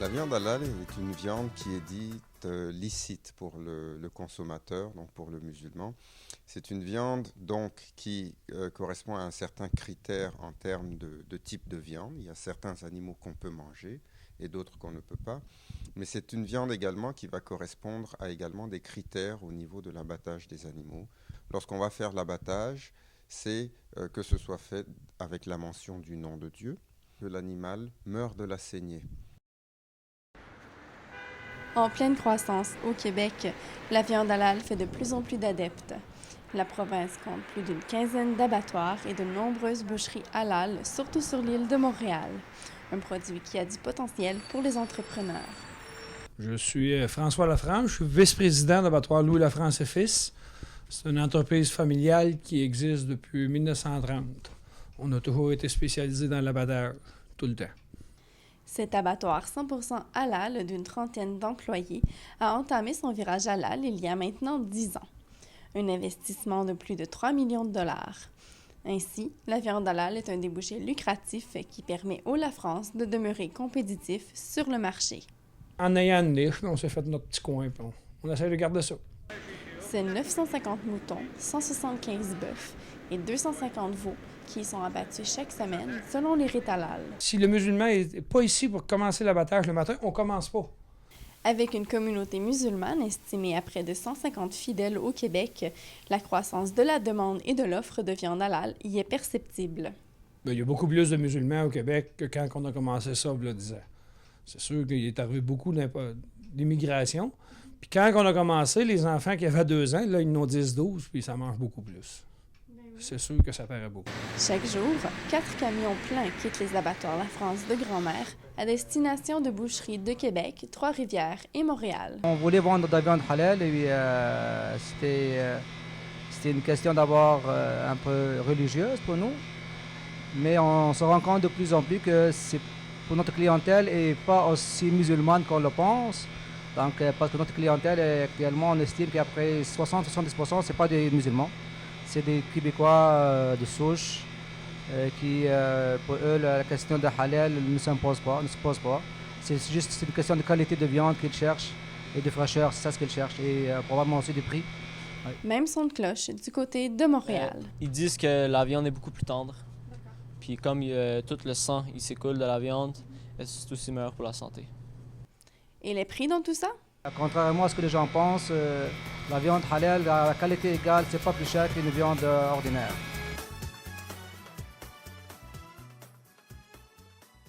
La viande halal est une viande qui est dite licite pour le consommateur, donc pour le musulman. C'est une viande donc qui correspond à un certain critère en termes de type de viande. Il y a certains animaux qu'on peut manger et d'autres qu'on ne peut pas. Mais c'est une viande également qui va correspondre à également des critères au niveau de l'abattage des animaux. Lorsqu'on va faire l'abattage, c'est que ce soit fait avec la mention du nom de Dieu, que l'animal meurt de la saignée. En pleine croissance au Québec, la viande halal fait de plus en plus d'adeptes. La province compte plus d'une quinzaine d'abattoirs et de nombreuses boucheries halal, surtout sur l'île de Montréal. Un produit qui a du potentiel pour les entrepreneurs. Je suis François Lafrance, je suis vice-président d'abattoir Louis Lafrance et Fils. C'est une entreprise familiale qui existe depuis 1930. On a toujours été spécialisé dans l'abattage, tout le temps. Cet abattoir 100% halal d'une trentaine d'employés a entamé son virage halal il y a maintenant 10 ans. Un investissement de plus de 3 millions de dollars. Ainsi, la viande halal est un débouché lucratif qui permet au Lafrance de demeurer compétitif sur le marché. En ayant une niche, on s'est fait notre petit coin, puis on essaie de garder ça. C'est 950 moutons, 175 bœufs et 250 veaux qui sont abattus chaque semaine selon les rites halal. Si le musulman n'est pas ici pour commencer l'abattage le matin, on commence pas. Avec une communauté musulmane estimée à près de 150 fidèles au Québec, la croissance de la demande et de l'offre de viande halal y est perceptible. Bien, il y a beaucoup plus de musulmans au Québec que quand on a commencé ça, il y a 10 ans. C'est sûr qu'il est arrivé beaucoup d'immigration. Puis quand on a commencé, les enfants qui avaient 2 ans, là, ils en ont 10-12, puis ça mange beaucoup plus. C'est sûr que ça paraît beaucoup. Chaque jour, 4 camions pleins quittent les abattoirs La France de Grand-Mère à destination de boucheries de Québec, Trois-Rivières et Montréal. On voulait vendre de la viande halal et c'était une question d'abord un peu religieuse pour nous. Mais on se rend compte de plus en plus que c'est pour notre clientèle et pas aussi musulmane qu'on le pense. Donc, parce que notre clientèle, actuellement, on estime qu'après 60-70%, ce n'est pas des musulmans. C'est des Québécois de souche qui, pour eux, la question de halal ne se pose pas. C'est juste une question de qualité de viande qu'ils cherchent et de fraîcheur, c'est ça ce qu'ils cherchent, et probablement aussi de prix. Ouais. Même son de cloche du côté de Montréal. Ils disent que la viande est beaucoup plus tendre. Puis comme tout le sang il s'écoule de la viande, c'est aussi meilleur pour la santé. Et les prix dans tout ça? Contrairement à ce que les gens pensent, la viande halal, à la qualité égale, c'est pas plus cher qu'une viande ordinaire.